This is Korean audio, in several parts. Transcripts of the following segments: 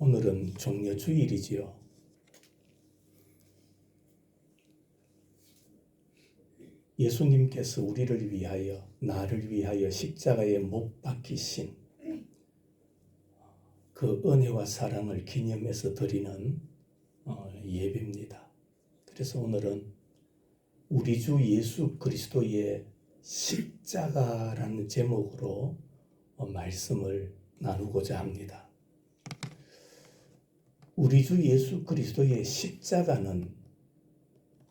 오늘은 종려주일이지요. 예수님께서 우리를 위하여, 나를 위하여 십자가에 못 박히신 그 은혜와 사랑을 기념해서 드리는 예배입니다. 그래서 오늘은 우리 주 예수 그리스도의 십자가라는 제목으로 말씀을 나누고자 합니다. 우리 주 예수 그리스도의 십자가는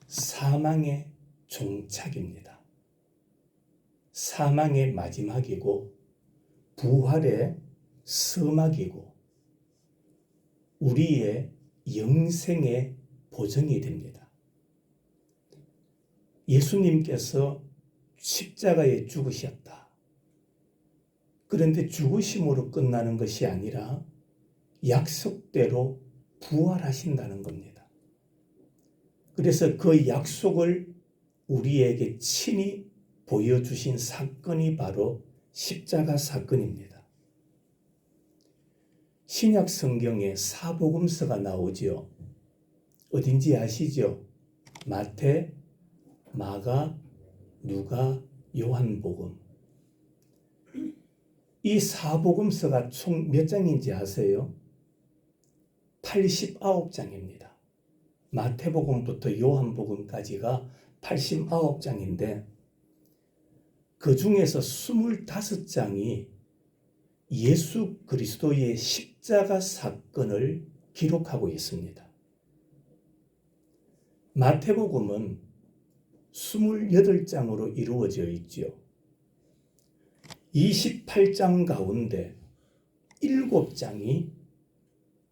사망의 종착입니다. 사망의 마지막이고 부활의 서막이고 우리의 영생의 보증이 됩니다. 예수님께서 십자가에 죽으셨다. 그런데 죽으심으로 끝나는 것이 아니라 약속대로 부활하신다는 겁니다. 그래서 그 약속을 우리에게 친히 보여주신 사건이 바로 십자가 사건입니다. 신약 성경에 사복음서가 나오지요. 어딘지 아시죠? 마태, 마가, 누가, 요한복음. 이 사복음서가 총 몇 장인지 아세요? 89장입니다. 마태복음부터 요한복음까지가 89장인데 그 중에서 25장이 예수 그리스도의 십자가 사건을 기록하고 있습니다. 마태복음은 28장으로 이루어져 있지요. 28장 가운데 7장이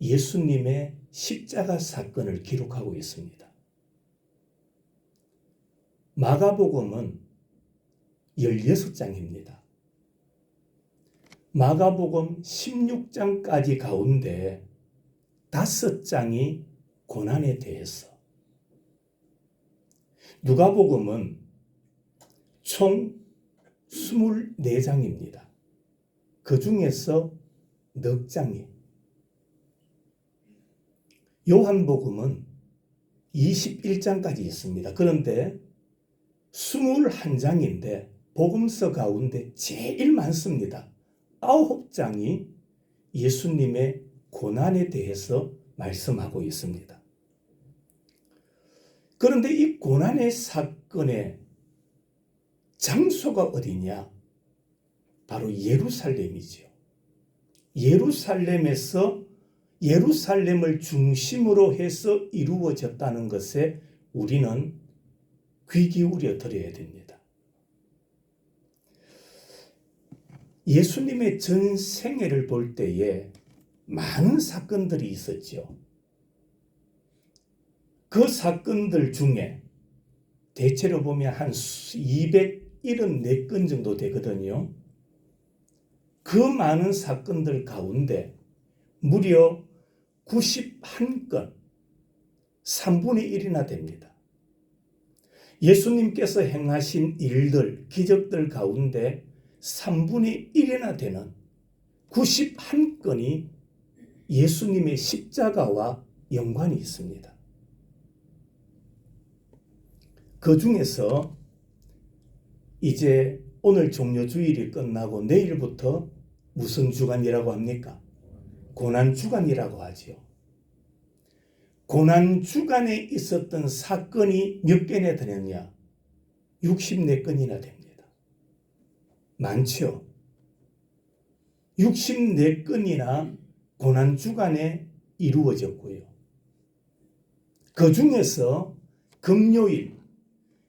예수님의 십자가 사건을 기록하고 있습니다. 마가복음은 16장입니다. 마가복음 16장까지 가운데 5장이 고난에 대해서, 누가복음은 총 24장입니다. 그 중에서 넉 장이, 요한복음은 21장까지 있습니다. 그런데 21장인데 복음서 가운데 제일 많습니다. 9장이 예수님의 고난에 대해서 말씀하고 있습니다. 그런데 이 고난의 사건의 장소가 어디냐? 바로 예루살렘이지요. 예루살렘을 중심으로 해서 이루어졌다는 것에 우리는 귀 기울여 드려야 됩니다. 예수님의 전 생애를 볼 때에 많은 사건들이 있었죠. 그 사건들 중에 대체로 보면 한 274건 정도 되거든요. 그 많은 사건들 가운데 무려 91건, 3분의 1이나 됩니다. 예수님께서 행하신 일들, 기적들 가운데 3분의 1이나 되는 91건이 예수님의 십자가와 연관이 있습니다. 그 중에서 이제 오늘 종려주일이 끝나고 내일부터 무슨 주간이라고 합니까? 고난주간이라고 하지요. 고난주간에 있었던 사건이 몇 개나 되느냐? 64건이나 됩니다. 많죠? 64건이나 고난주간에 이루어졌고요. 그 중에서 금요일,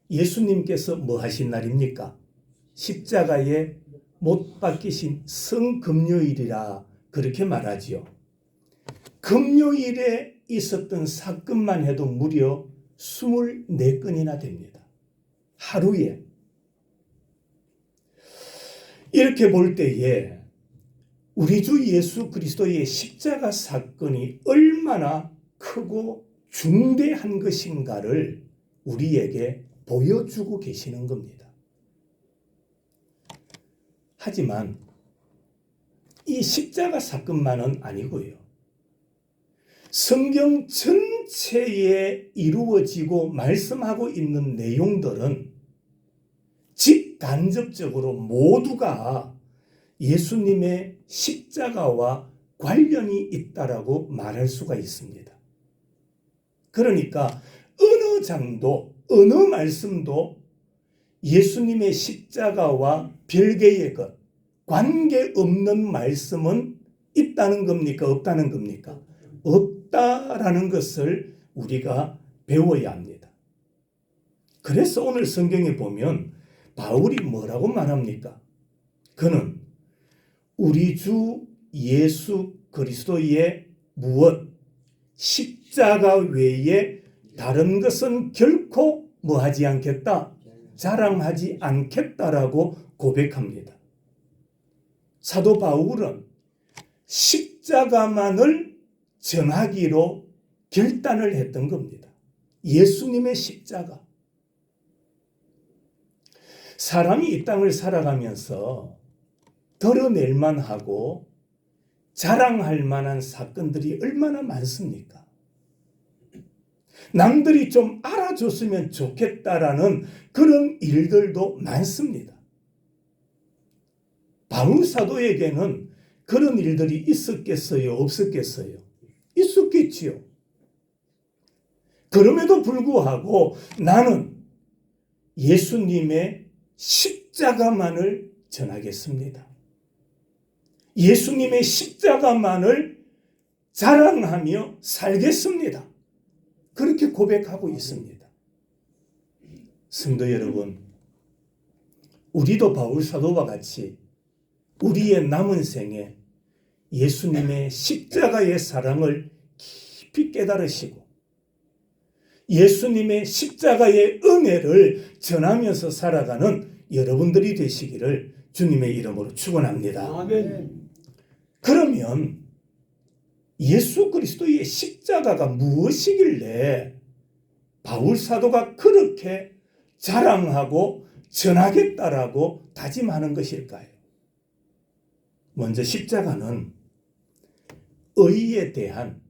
예수님께서 뭐 하신 날입니까? 십자가에 못 박히신 성금요일이라 그렇게 말하지요. 금요일에 있었던 사건만 해도 무려 24건이나 됩니다. 하루에. 이렇게 볼 때에 우리 주 예수 그리스도의 십자가 사건이 얼마나 크고 중대한 것인가를 우리에게 보여주고 계시는 겁니다. 하지만 이 십자가 사건만은 아니고요. 성경 전체에 이루어지고 말씀하고 있는 내용들은 직간접적으로 모두가 예수님의 십자가와 관련이 있다라고 말할 수가 있습니다. 그러니까 어느 장도 어느 말씀도 예수님의 십자가와 별개의 것, 관계없는 말씀은 있다는 겁니까? 없다는 겁니까? 없다라는 것을 우리가 배워야 합니다. 그래서 오늘 성경에 보면 바울이 뭐라고 말합니까? 그는 우리 주 예수 그리스도의 무엇? 십자가 외에 다른 것은 결코 뭐하지 않겠다? 자랑하지 않겠다라고 고백합니다. 사도 바울은 십자가만을 전하기로 결단을 했던 겁니다. 예수님의 십자가. 사람이 이 땅을 살아가면서 드러낼 만하고 자랑할 만한 사건들이 얼마나 많습니까? 남들이 좀 알아줬으면 좋겠다라는 그런 일들도 많습니다. 바울 사도에게는 그런 일들이 있었겠어요? 없었겠어요? 있었겠지요. 그럼에도 불구하고 나는 예수님의 십자가만을 전하겠습니다. 예수님의 십자가만을 자랑하며 살겠습니다. 그렇게 고백하고 있습니다. 성도 여러분, 우리도 바울 사도와 같이 우리의 남은 생에 예수님의 십자가의 사랑을 깊이 깨달으시고 예수님의 십자가의 은혜를 전하면서 살아가는 여러분들이 되시기를 주님의 이름으로 축원합니다. 아멘. 그러면 예수 그리스도의 십자가가 무엇이길래 바울 사도가 그렇게 자랑하고 전하겠다라고 다짐하는 것일까요? 먼저 십자가는 의에 대한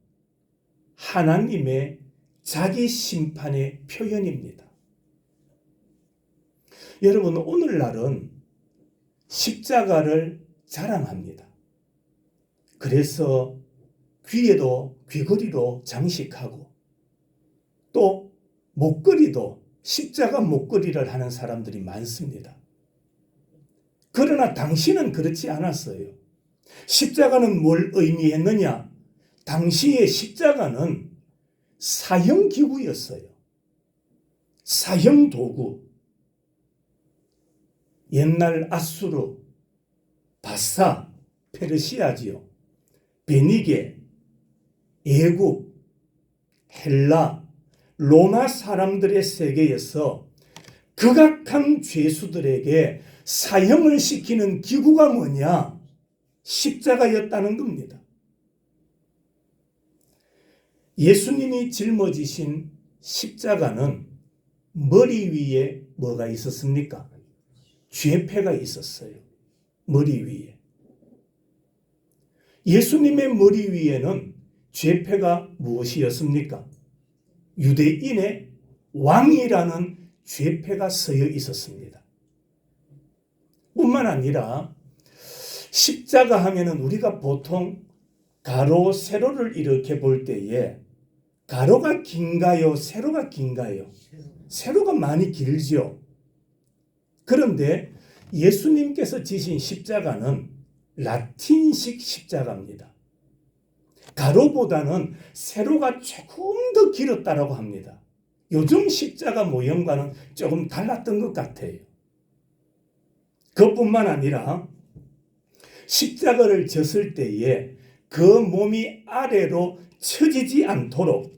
하나님의 자기 심판의 표현입니다. 여러분, 오늘날은 십자가를 자랑합니다. 그래서 귀에도 귀걸이로 장식하고 또 목걸이도 십자가 목걸이를 하는 사람들이 많습니다. 그러나 당시는 그렇지 않았어요. 십자가는 뭘 의미했느냐? 당시의 십자가는 사형기구였어요. 사형도구. 옛날 아수르, 바사, 페르시아지요. 베니게, 애국, 헬라, 로마 사람들의 세계에서 극악한 죄수들에게 사형을 시키는 기구가 뭐냐? 십자가였다는 겁니다. 예수님이 짊어지신 십자가는 머리 위에 뭐가 있었습니까? 죄패가 있었어요. 머리 위에. 예수님의 머리 위에는 죄패가 무엇이었습니까? 유대인의 왕이라는 죄패가 서여 있었습니다. 뿐만 아니라 십자가 하면은 우리가 보통 가로, 세로를 이렇게 볼 때에 가로가 긴가요? 세로가 긴가요? 세로가 많이 길죠. 그런데 예수님께서 지신 십자가는 라틴식 십자가입니다. 가로보다는 세로가 조금 더 길었다고 합니다. 요즘 십자가 모형과는 조금 달랐던 것 같아요. 그것뿐만 아니라 십자가를 졌을 때에 그 몸이 아래로 처지지 않도록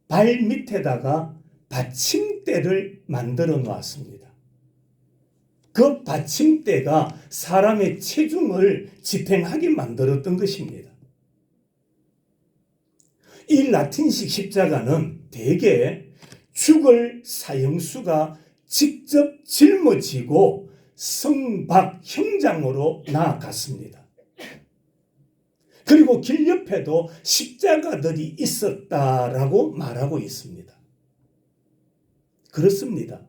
발 밑에다가 받침대를 만들어 놓았습니다. 그 받침대가 사람의 체중을 지탱하게 만들었던 것입니다. 이 라틴식 십자가는 대개 죽을 사형수가 직접 짊어지고 성박 형장으로 나아갔습니다. 그리고 길 옆에도 십자가들이 있었다라고 말하고 있습니다. 그렇습니다.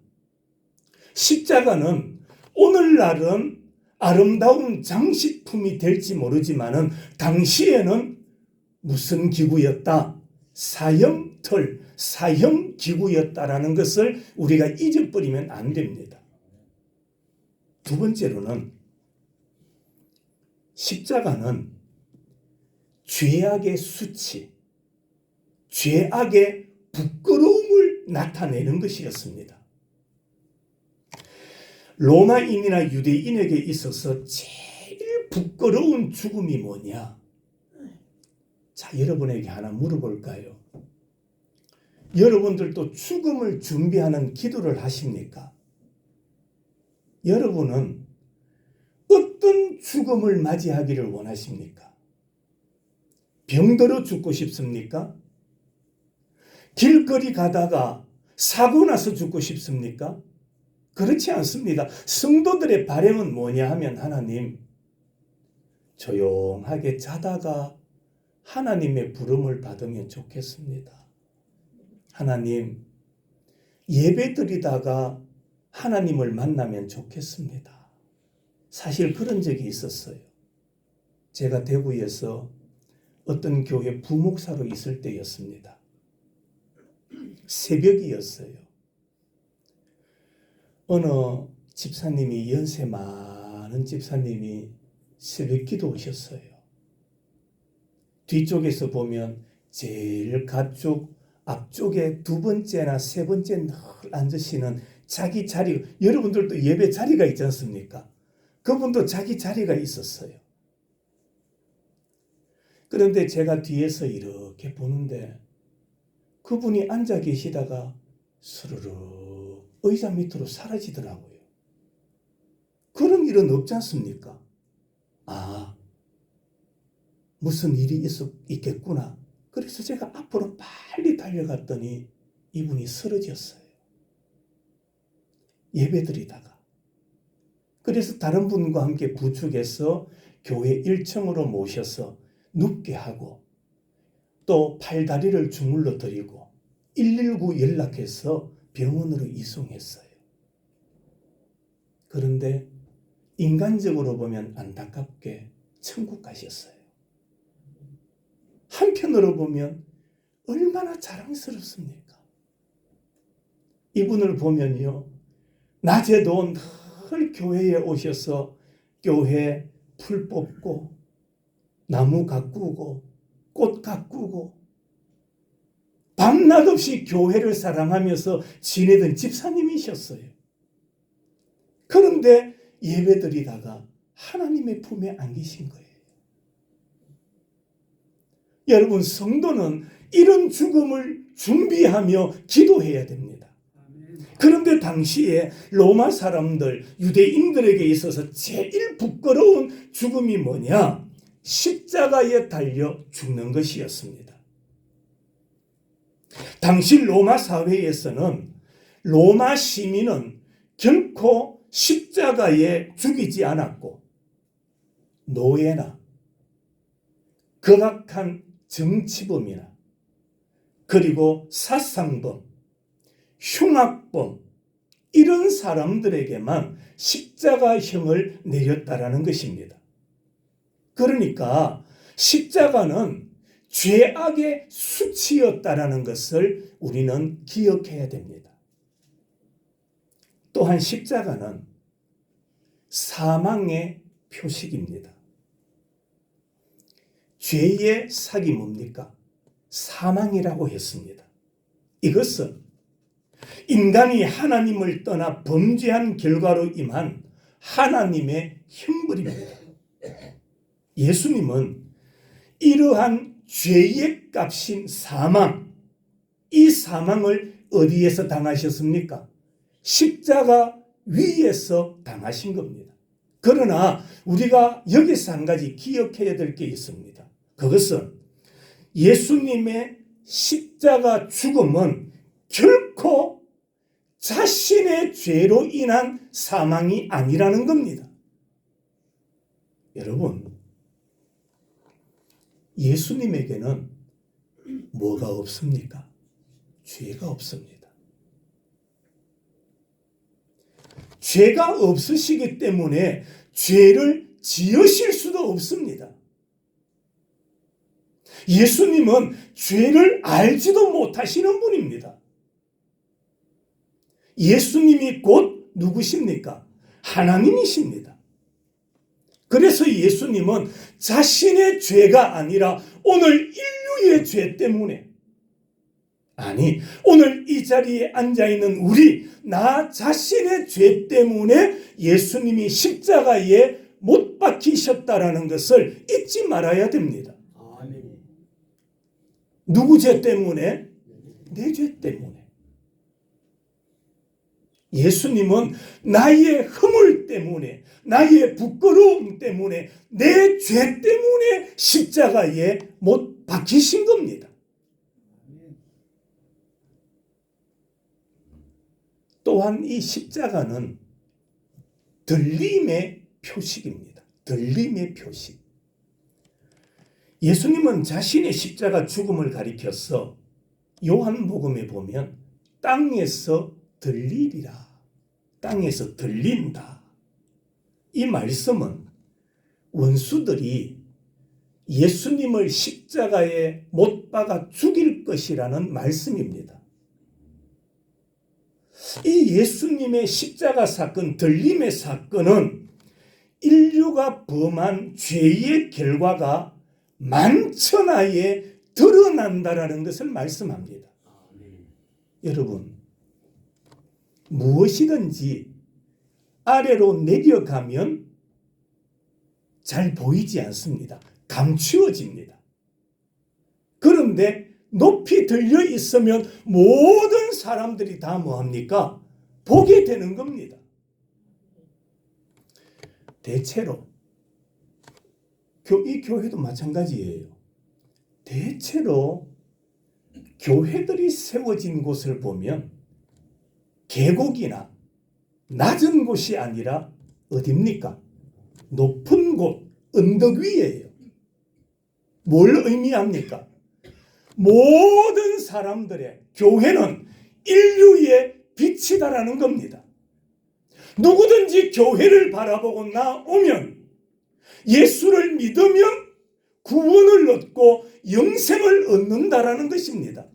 십자가는 오늘날은 아름다운 장식품이 될지 모르지만은 당시에는 무슨 기구였다? 사형틀, 사형기구였다라는 것을 우리가 잊어버리면 안 됩니다. 두 번째로는 십자가는 죄악의 수치, 죄악의 부끄러움을 나타내는 것이었습니다. 로마인이나 유대인에게 있어서 제일 부끄러운 죽음이 뭐냐? 자, 여러분에게 하나 물어볼까요? 여러분들도 죽음을 준비하는 기도를 하십니까? 여러분은 어떤 죽음을 맞이하기를 원하십니까? 병들어 죽고 싶습니까? 길거리 가다가 사고 나서 죽고 싶습니까? 그렇지 않습니다. 성도들의 바람은 뭐냐 하면 하나님, 조용하게 자다가 하나님의 부름을 받으면 좋겠습니다. 하나님, 예배드리다가 하나님을 만나면 좋겠습니다. 사실 그런 적이 있었어요. 제가 대구에서 어떤 교회 부목사로 있을 때였습니다. 새벽이었어요. 어느 집사님이, 연세 많은 집사님이 새벽 기도 오셨어요. 뒤쪽에서 보면 제일 가쪽 앞쪽에 두 번째나 세 번째 늘 앉으시는 자기 자리, 여러분들도 예배 자리가 있지 않습니까? 그분도 자기 자리가 있었어요. 그런데 제가 뒤에서 이렇게 보는데 그분이 앉아 계시다가 스르르 의자 밑으로 사라지더라고요. 그런 일은 없지 않습니까? 아, 무슨 일이 있겠구나. 그래서 제가 앞으로 빨리 달려갔더니 이분이 쓰러졌어요. 예배드리다가. 그래서 다른 분과 함께 부축해서 교회 1층으로 모셔서 눕게 하고 또 팔다리를 주물러 드리고 119 연락해서 병원으로 이송했어요. 그런데 인간적으로 보면 안타깝게 천국 가셨어요. 한편으로 보면 얼마나 자랑스럽습니까? 이분을 보면요, 낮에도 늘 교회에 오셔서 교회 풀 뽑고 나무 가꾸고 꽃 가꾸고 밤낮 없이 교회를 사랑하면서 지내던 집사님이셨어요. 그런데 예배드리다가 하나님의 품에 안기신 거예요. 여러분, 성도는 이런 죽음을 준비하며 기도해야 됩니다. 그런데 당시에 로마 사람들, 유대인들에게 있어서 제일 부끄러운 죽음이 뭐냐? 십자가에 달려 죽는 것이었습니다. 당시 로마 사회에서는 로마 시민은 결코 십자가에 죽이지 않았고 노예나 극악한 정치범이나 그리고 사상범, 흉악범 이런 사람들에게만 십자가형을 내렸다라는 것입니다. 그러니까 십자가는 죄악의 수치였다라는 것을 우리는 기억해야 됩니다. 또한 십자가는 사망의 표식입니다. 죄의 삭이 뭡니까? 사망이라고 했습니다. 이것은 인간이 하나님을 떠나 범죄한 결과로 임한 하나님의 형벌입니다. 예수님은 이러한 죄의 값인 사망, 이 사망을 어디에서 당하셨습니까? 십자가 위에서 당하신 겁니다. 그러나 우리가 여기서 한 가지 기억해야 될 게 있습니다. 그것은 예수님의 십자가 죽음은 결코 자신의 죄로 인한 사망이 아니라는 겁니다. 여러분, 예수님에게는 뭐가 없습니까? 죄가 없습니다. 죄가 없으시기 때문에 죄를 지으실 수도 없습니다. 예수님은 죄를 알지도 못하시는 분입니다. 예수님이 곧 누구십니까? 하나님이십니다. 그래서 예수님은 자신의 죄가 아니라 오늘 인류의 죄 때문에, 아니 오늘 이 자리에 앉아있는 우리 나 자신의 죄 때문에 예수님이 십자가에 못 박히셨다라는 것을 잊지 말아야 됩니다. 누구 죄 때문에? 내 죄 때문에. 예수님은 나의 허물 때문에, 나의 부끄러움 때문에, 내 죄 때문에 십자가에 못 박히신 겁니다. 또한 이 십자가는 들림의 표식입니다. 들림의 표식. 예수님은 자신의 십자가 죽음을 가리켜서 요한복음에 보면 땅에서 들리리라. 땅에서 들린다. 이 말씀은 원수들이 예수님을 십자가에 못 박아 죽일 것이라는 말씀입니다. 이 예수님의 십자가 사건, 들림의 사건은 인류가 범한 죄의 결과가 만천하에 드러난다라는 것을 말씀합니다. 여러분, 무엇이든지 아래로 내려가면 잘 보이지 않습니다. 감추어집니다. 그런데 높이 들려 있으면 모든 사람들이 다 뭐합니까? 보게 되는 겁니다. 대체로 이 교회도 마찬가지예요. 대체로 교회들이 세워진 곳을 보면 계곡이나 낮은 곳이 아니라 어디입니까? 높은 곳, 언덕 위에요. 뭘 의미합니까? 모든 사람들의 교회는 인류의 빛이다라는 겁니다. 누구든지 교회를 바라보고 나오면 예수를 믿으면 구원을 얻고 영생을 얻는다라는 것입니다.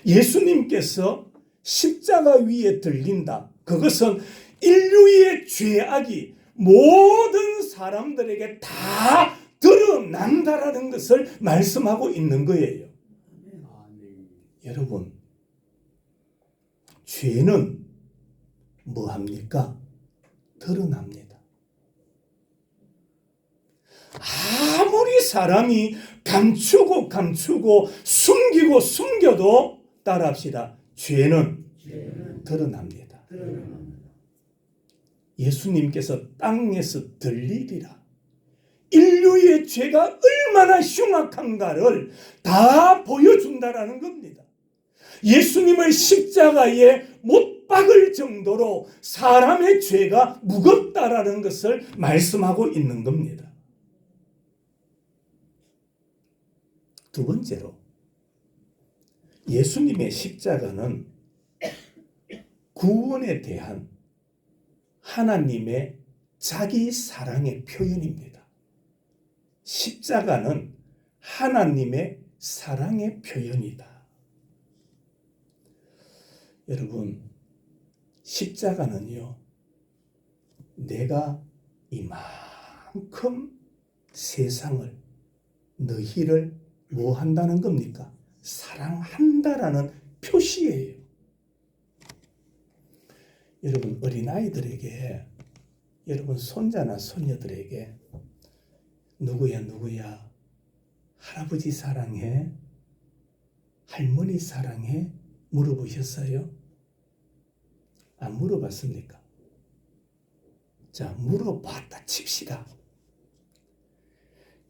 예수님께서 십자가 위에 들린다. 그것은 인류의 죄악이 모든 사람들에게 다 드러난다라는 것을 말씀하고 있는 거예요. 여러분, 죄는 뭐합니까? 드러납니다. 아무리 사람이 감추고 숨겨도 따라합시다. 죄는 드러납니다. 예수님께서 땅에서 들리리라. 인류의 죄가 얼마나 흉악한가를 다 보여준다라는 겁니다. 예수님을 십자가에 못 박을 정도로 사람의 죄가 무겁다라는 것을 말씀하고 있는 겁니다. 두 번째로, 예수님의 십자가는 구원에 대한 하나님의 자기 사랑의 표현입니다. 십자가는 하나님의 사랑의 표현이다. 여러분, 십자가는요, 내가 이만큼 세상을, 너희를 뭐 한다는 겁니까? 사랑한다라는 표시예요. 여러분, 어린아이들에게, 여러분 손자나 손녀들에게 누구야 할아버지 사랑해? 할머니 사랑해? 물어보셨어요? 안 물어봤습니까? 자, 물어봤다 칩시다.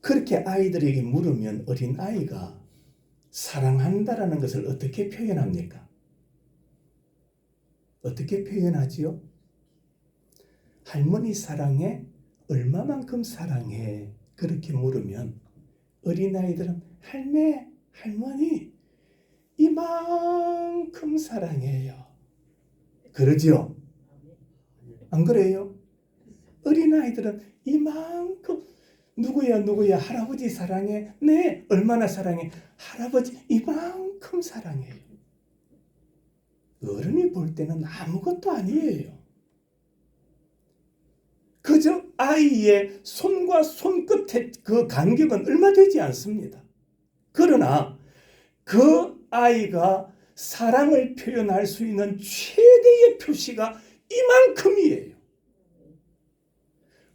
그렇게 아이들에게 물으면 어린아이가 사랑한다라는 것을 어떻게 표현합니까? 어떻게 표현하지요? 할머니 사랑해? 얼마만큼 사랑해? 그렇게 물으면 어린아이들은 할매, 할머니 이만큼 사랑해요. 그러지요? 안 그래요? 어린아이들은 이만큼 누구야 할아버지 사랑해? 네, 얼마나 사랑해? 할아버지 이만큼 사랑해요. 어른이 볼 때는 아무것도 아니에요. 그저 아이의 손과 손끝의 그 간격은 얼마 되지 않습니다. 그러나 그 아이가 사랑을 표현할 수 있는 최대의 표시가 이만큼이에요.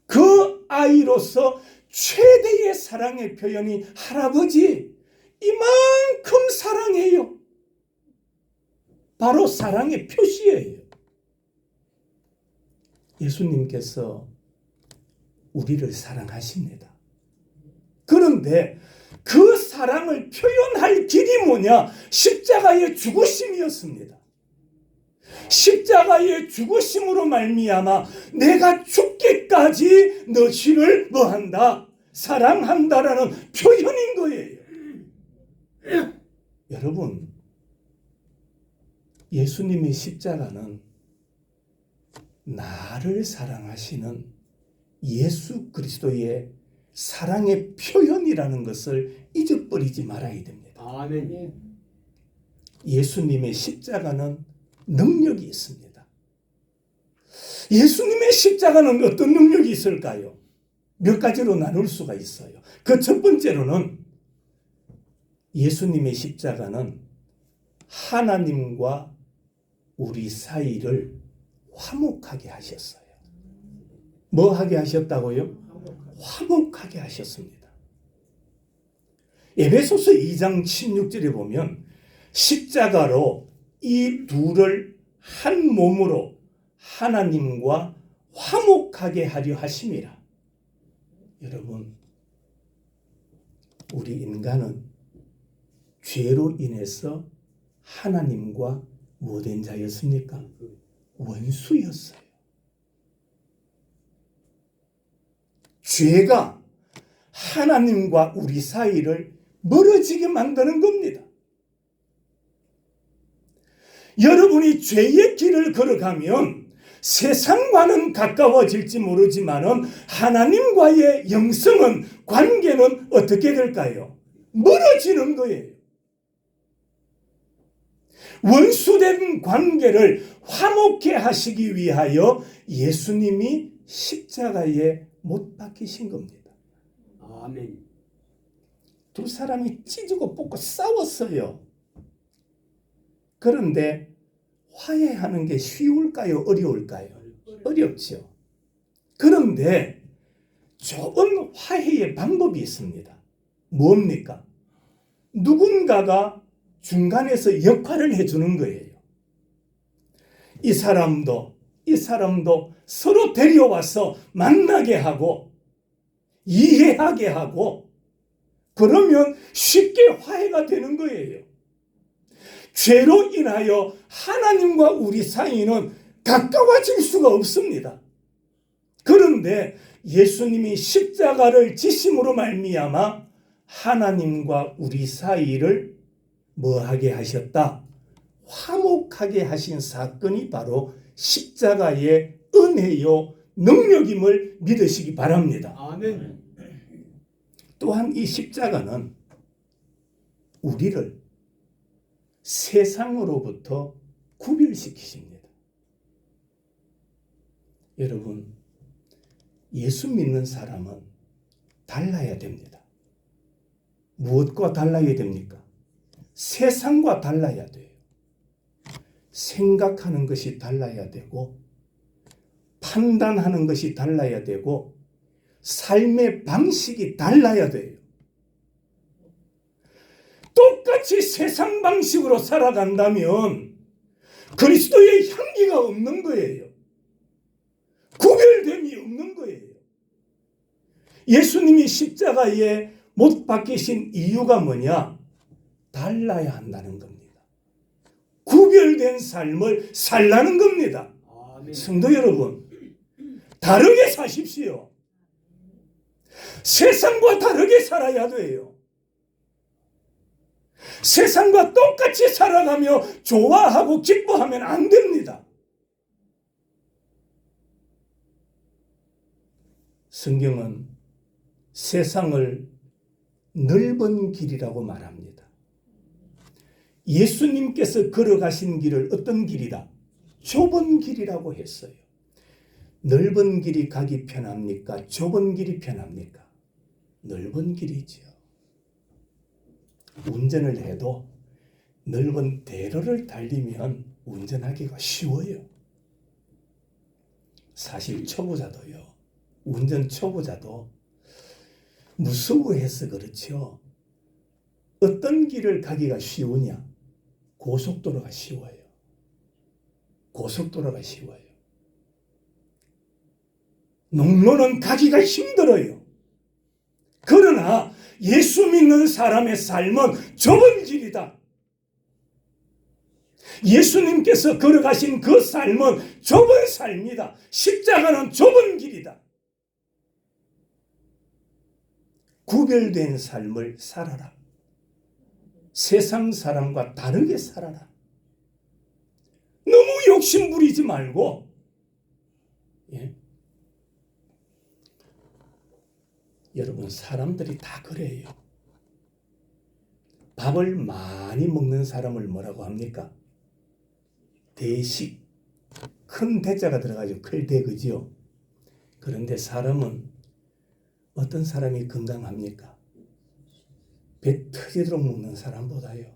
그 아이로서 최대의 사랑의 표현이 할아버지 이만큼 사랑해요. 바로 사랑의 표시예요. 예수님께서 우리를 사랑하십니다. 그런데 그 사랑을 표현할 길이 뭐냐? 십자가의 죽으심이었습니다. 십자가의 죽으심으로 말미암아 내가 죽기까지 너희를 뭐한다? 사랑한다라는 표현인 거예요. 여러분, 예수님의 십자가는 나를 사랑하시는 예수 그리스도의 사랑의 표현이라는 것을 잊어버리지 말아야 됩니다. 아멘. 예수님의 십자가는 능력이 있습니다. 예수님의 십자가는 어떤 능력이 있을까요? 몇 가지로 나눌 수가 있어요. 그 첫 번째로는 예수님의 십자가는 하나님과 우리 사이를 화목하게 하셨어요. 뭐 하게 하셨다고요? 화목하게 하셨습니다. 에베소서 2장 16절에 보면 십자가로 이 둘을 한 몸으로 하나님과 화목하게 하려 하심이라. 여러분, 우리 인간은 죄로 인해서 하나님과 뭐된 자였습니까? 원수였어요. 죄가 하나님과 우리 사이를 멀어지게 만드는 겁니다. 여러분이 죄의 길을 걸어가면 세상과는 가까워질지 모르지만은 하나님과의 영성은, 관계는 어떻게 될까요? 멀어지는 거예요. 원수된 관계를 화목케 하시기 위하여 예수님이 십자가에 못 박히신 겁니다. 아멘. 두 사람이 찢고 뽑고 싸웠어요. 그런데 화해하는 게 쉬울까요? 어려울까요? 어렵죠. 그런데 좋은 화해의 방법이 있습니다. 뭡니까? 누군가가 중간에서 역할을 해주는 거예요. 이 사람도 서로 데려와서 만나게 하고 이해하게 하고 그러면 쉽게 화해가 되는 거예요. 죄로 인하여 하나님과 우리 사이는 가까워질 수가 없습니다. 그런데 예수님이 십자가를 지심으로 말미암아 하나님과 우리 사이를 뭐하게 하셨다? 화목하게 하신 사건이 바로 십자가의 은혜요 능력임을 믿으시기 바랍니다. 아멘. 또한 이 십자가는 우리를 세상으로부터 구별시키십니다. 여러분, 예수 믿는 사람은 달라야 됩니다. 무엇과 달라야 됩니까? 세상과 달라야 돼요. 생각하는 것이 달라야 되고 판단하는 것이 달라야 되고 삶의 방식이 달라야 돼요. 똑같이 세상 방식으로 살아간다면 그리스도의 향기가 없는 거예요. 구별됨이 없는 거예요. 예수님이 십자가에 못 박히신 이유가 뭐냐? 달라야 한다는 겁니다. 구별된 삶을 살라는 겁니다. 아멘. 성도 여러분, 다르게 사십시오. 세상과 다르게 살아야 돼요. 세상과 똑같이 살아가며 좋아하고 기뻐하면 안 됩니다. 성경은 세상을 넓은 길이라고 말합니다. 예수님께서 걸어가신 길을 어떤 길이다? 좁은 길이라고 했어요. 넓은 길이 가기 편합니까? 좁은 길이 편합니까? 넓은 길이지요. 운전을 해도 넓은 대로를 달리면 운전하기가 쉬워요. 사실 초보자도요. 운전 초보자도 무서워해서 그렇죠. 어떤 길을 가기가 쉬우냐? 고속도로가 쉬워요. 고속도로가 쉬워요. 농로는 가기가 힘들어요. 그러나 예수 믿는 사람의 삶은 좁은 길이다. 예수님께서 걸어가신 그 삶은 좁은 삶이다. 십자가는 좁은 길이다. 구별된 삶을 살아라. 세상 사람과 다르게 살아라. 너무 욕심 부리지 말고, 예? 여러분, 사람들이 다 그래요. 밥을 많이 먹는 사람을 뭐라고 합니까? 대식. 큰 대자가 들어가죠. 클대, 그죠? 그런데 사람은 어떤 사람이 건강합니까? 배 터지도록 먹는 사람보다요.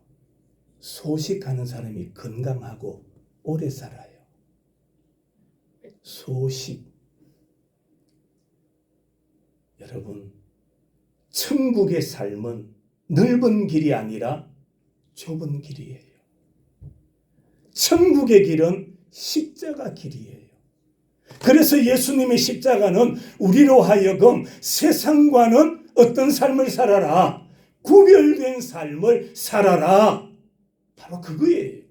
소식하는 사람이 건강하고 오래 살아요. 소식. 여러분, 천국의 삶은 넓은 길이 아니라 좁은 길이에요. 천국의 길은 십자가 길이에요. 그래서 예수님의 십자가는 우리로 하여금 세상과는 어떤 삶을 살아라? 구별된 삶을 살아라. 바로 그거예요.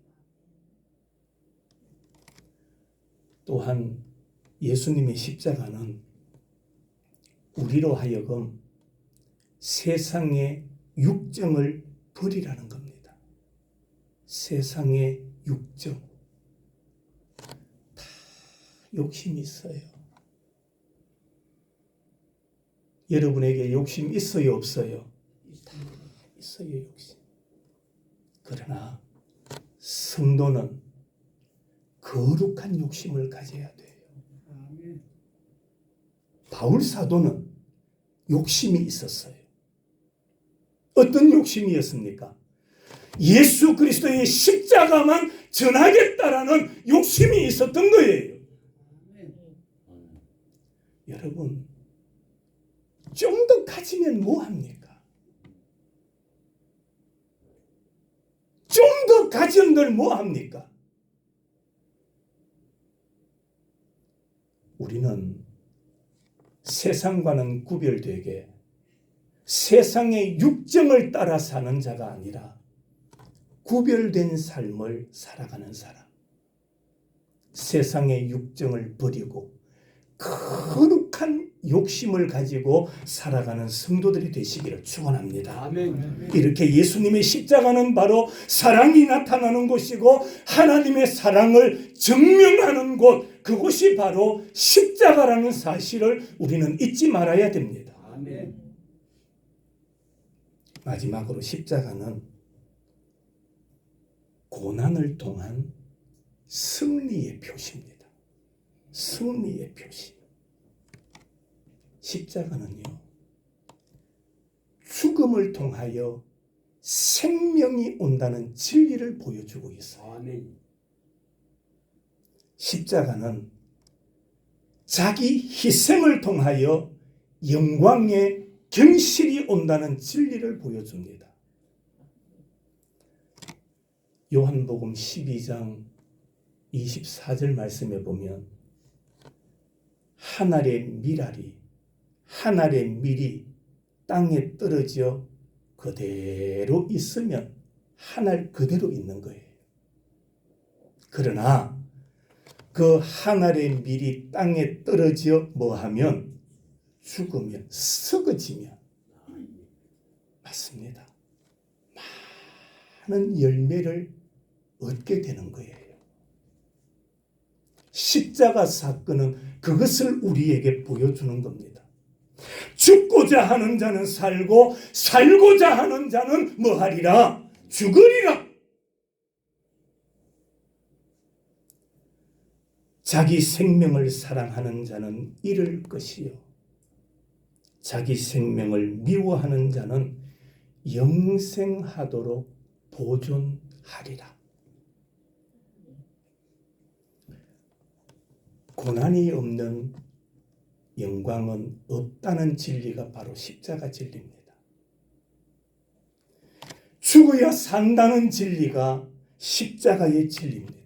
또한 예수님의 십자가는 우리로 하여금 세상의 육정을 버리라는 겁니다. 세상의 육정. 다 욕심이 있어요. 여러분에게 욕심 있어요, 없어요? 다 있어요, 욕심. 그러나 성도는 거룩한 욕심을 가져야 돼요. 바울 사도는 욕심이 있었어요. 어떤 욕심이었습니까? 예수 그리스도의 십자가만 전하겠다라는 욕심이 있었던 거예요. 여러분, 좀 더 가지면 뭐합니까? 좀 더 가진들 뭐합니까? 우리는 세상과는 구별되게 세상의 육정을 따라 사는 자가 아니라 구별된 삶을 살아가는 사람. 세상의 육정을 버리고 거룩한 욕심을 가지고 살아가는 성도들이 되시기를 축원합니다. 아멘. 이렇게 예수님의 십자가는 바로 사랑이 나타나는 곳이고 하나님의 사랑을 증명하는 곳, 그곳이 바로 십자가라는 사실을 우리는 잊지 말아야 됩니다. 아멘. 마지막으로 십자가는 고난을 통한 승리의 표시입니다. 승리의 표시. 십자가는요, 죽음을 통하여 생명이 온다는 진리를 보여주고 있어요. 아멘. 십자가는 자기 희생을 통하여 영광의 경실이 온다는 진리를 보여줍니다. 요한복음 12장 24절 말씀에 보면 한 알의 밀알이, 한 알의 밀이 땅에 떨어져 그대로 있으면 한 알 그대로 있는 거예요. 그러나 그 한 알의 밀이 땅에 떨어져 뭐하면 죽으면 썩어지면 맞습니다. 많은 열매를 얻게 되는 거예요. 십자가 사건은 그것을 우리에게 보여주는 겁니다. 죽고자 하는 자는 살고 살고자 하는 자는 뭐하리라? 죽으리라. 자기 생명을 사랑하는 자는 잃을 것이요 자기 생명을 미워하는 자는 영생하도록 보존하리라. 고난이 없는 영광은 없다는 진리가 바로 십자가 진리입니다. 죽어야 산다는 진리가 십자가의 진리입니다.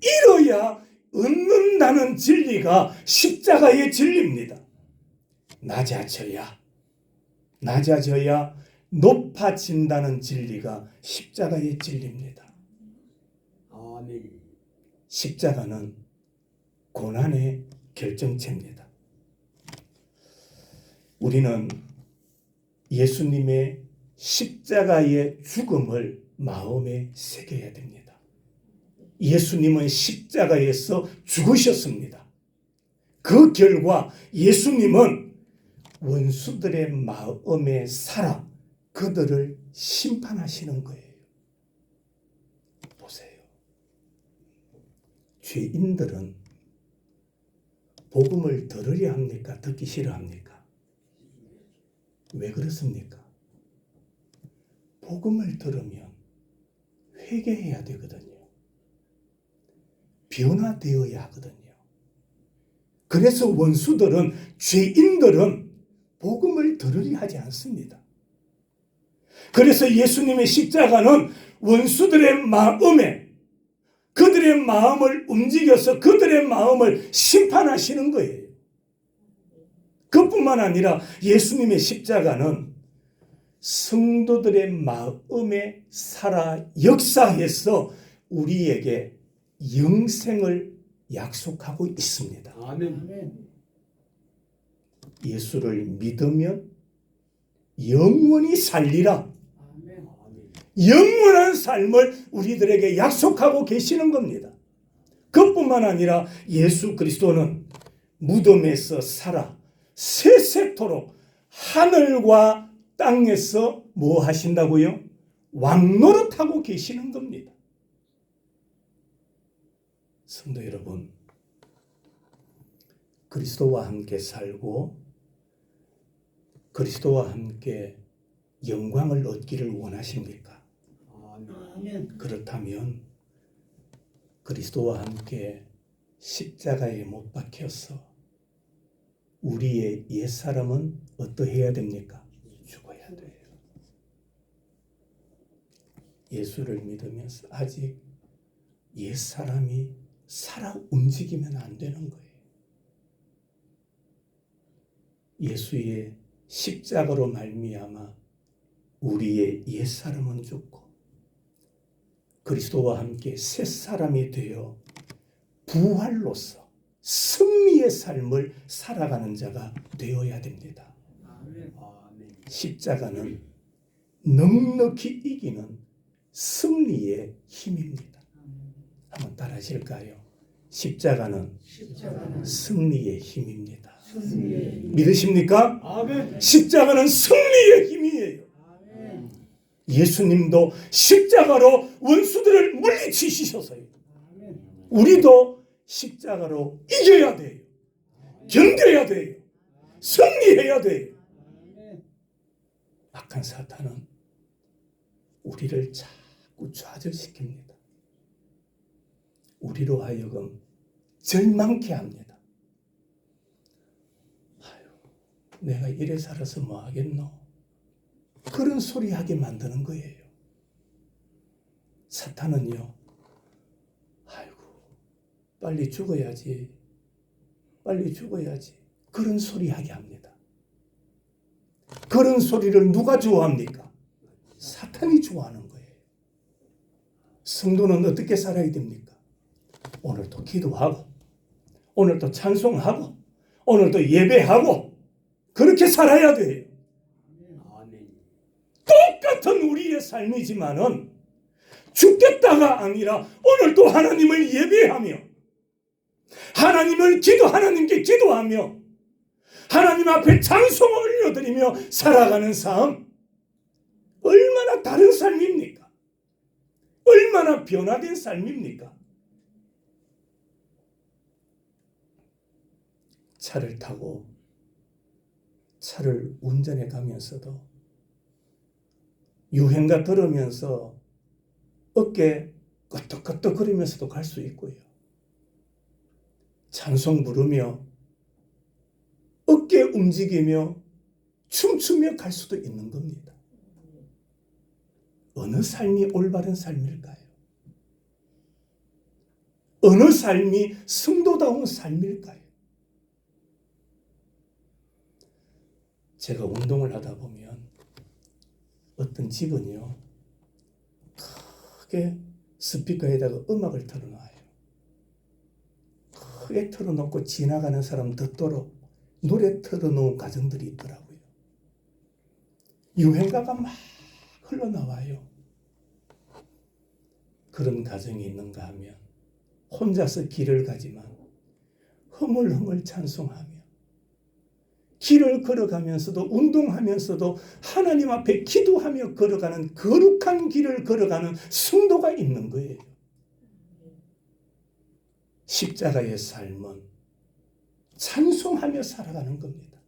잃어야 얻는다는 진리가 십자가의 진리입니다. 낮아져야 높아진다는 진리가 십자가의 진리입니다. 십자가는 고난의 결정체입니다. 우리는 예수님의 십자가의 죽음을 마음에 새겨야 됩니다. 예수님은 십자가에서 죽으셨습니다. 그 결과 예수님은 원수들의 마음에 살아 그들을 심판하시는 거예요. 보세요. 죄인들은 복음을 들으려 합니까? 듣기 싫어합니까? 왜 그렇습니까? 복음을 들으면 회개해야 되거든요. 변화되어야 하거든요. 그래서 원수들은, 죄인들은 복음을 들으려 하지 않습니다. 그래서 예수님의 십자가는 원수들의 마음에, 그들의 마음을 움직여서 그들의 마음을 심판하시는 거예요. 그뿐만 아니라 예수님의 십자가는 성도들의 마음에 살아 역사해서 우리에게 영생을 약속하고 있습니다. 아멘. 예수를 믿으면 영원히 살리라. 아멘. 영원한 삶을 우리들에게 약속하고 계시는 겁니다. 그뿐만 아니라 예수 그리스도는 무덤에서 살아 세세토록 하늘과 땅에서 뭐 하신다고요? 왕노릇하고 계시는 겁니다. 성도 여러분, 그리스도와 함께 살고 그리스도와 함께 영광을 얻기를 원하십니까? 아멘. 그렇다면 그리스도와 함께 십자가에 못 박혀서 우리의 옛사람은 어떠해야 됩니까? 죽어야 돼요. 예수를 믿으면서 아직 옛사람이 살아 움직이면 안 되는 거예요. 예수의 십자가로 말미암아 우리의 옛사람은 죽고 그리스도와 함께 새 사람이 되어 부활로서 승리의 삶을 살아가는 자가 되어야 됩니다. 아멘. 십자가는 넉넉히 이기는 승리의 힘입니다. 한번 따라 하실까요? 십자가는 승리의 힘입니다. 믿으십니까? 아멘. 십자가는 승리의 힘이에요. 아멘. 예수님도 십자가로 원수들을 물리치시셔서요. 아멘. 우리도 십자가로 이겨야 돼요. 견뎌야 돼요. 승리해야 돼요. 아멘. 악한 사탄은 우리를 자꾸 좌절시킵니다. 우리로 하여금 절망케 합니다. 아유, 내가 이래 살아서 뭐 하겠노? 그런 소리 하게 만드는 거예요. 사탄은요, 아이고, 빨리 죽어야지. 빨리 죽어야지. 그런 소리 하게 합니다. 그런 소리를 누가 좋아합니까? 사탄이 좋아하는 거예요. 성도는 어떻게 살아야 됩니까? 오늘도 기도하고, 오늘도 찬송하고, 오늘도 예배하고, 그렇게 살아야 돼요. 아멘. 똑같은 우리의 삶이지만은 죽겠다가 아니라 오늘도 하나님을 예배하며 하나님께 기도하며 하나님 앞에 찬송을 올려드리며 살아가는 삶, 얼마나 다른 삶입니까? 얼마나 변화된 삶입니까? 차를 타고 차를 운전해 가면서도 유행가 들으면서 어깨 끄덕끄덕거리면서도 갈 수 있고요. 찬송 부르며 어깨 움직이며 춤추며 갈 수도 있는 겁니다. 어느 삶이 올바른 삶일까요? 어느 삶이 성도다운 삶일까요? 제가 운동을 하다 보면 어떤 집은요, 크게 스피커에다가 음악을 틀어놔요. 크게 틀어놓고 지나가는 사람 듣도록 노래 틀어놓은 가정들이 있더라고요. 유행가가 막 흘러나와요. 그런 가정이 있는가 하면 혼자서 길을 가지만 허물허물 찬송하며 길을 걸어가면서도 운동하면서도 하나님 앞에 기도하며 걸어가는 거룩한 길을 걸어가는 성도가 있는 거예요. 십자가의 삶은 찬송하며 살아가는 겁니다.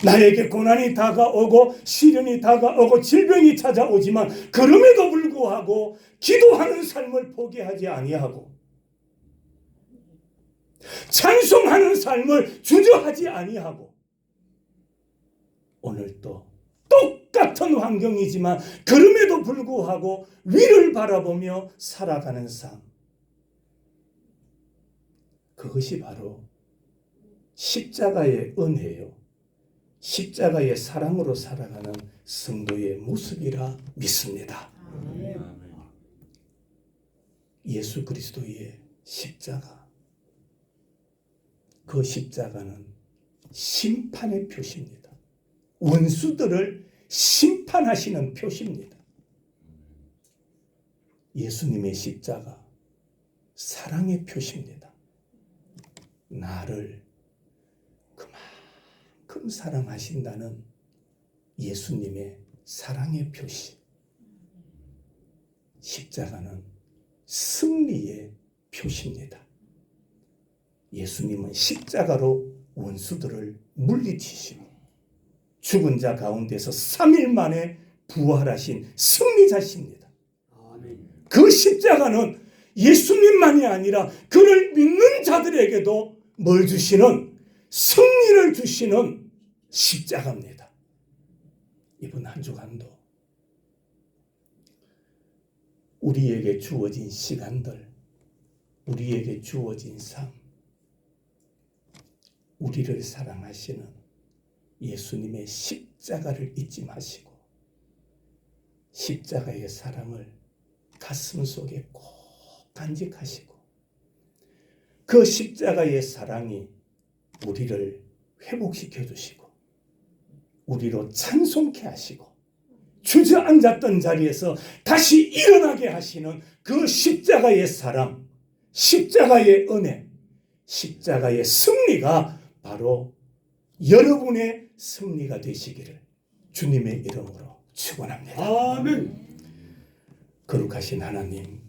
나에게 고난이 다가오고 시련이 다가오고 질병이 찾아오지만 그럼에도 불구하고 기도하는 삶을 포기하지 아니하고 찬송하는 삶을 주저하지 아니하고 오늘도 똑같은 환경이지만 그럼에도 불구하고 위를 바라보며 살아가는 삶, 그것이 바로 십자가의 은혜요, 십자가의 사랑으로 살아가는 성도의 모습이라 믿습니다. 예수 그리스도의 십자가, 그 십자가는 심판의 표시입니다. 원수들을 심판하시는 표시입니다. 예수님의 십자가, 사랑의 표시입니다. 나를 그만큼 사랑하신다는 예수님의 사랑의 표시. 십자가는 승리의 표시입니다. 예수님은 십자가로 원수들을 물리치시고 죽은 자 가운데서 3일 만에 부활하신 승리자십니다. 그 십자가는 예수님만이 아니라 그를 믿는 자들에게도 뭘 주시는, 승리를 주시는 십자가입니다. 이번 한 주간도 우리에게 주어진 시간들, 우리에게 주어진 삶, 우리를 사랑하시는 예수님의 십자가를 잊지 마시고 십자가의 사랑을 가슴 속에 꼭 간직하시고 그 십자가의 사랑이 우리를 회복시켜 주시고 우리로 찬송케 하시고 주저앉았던 자리에서 다시 일어나게 하시는 그 십자가의 사랑, 십자가의 은혜, 십자가의 승리가 바로 여러분의 승리가 되시기를 주님의 이름으로 축원합니다. 아멘. 거룩하신 하나님,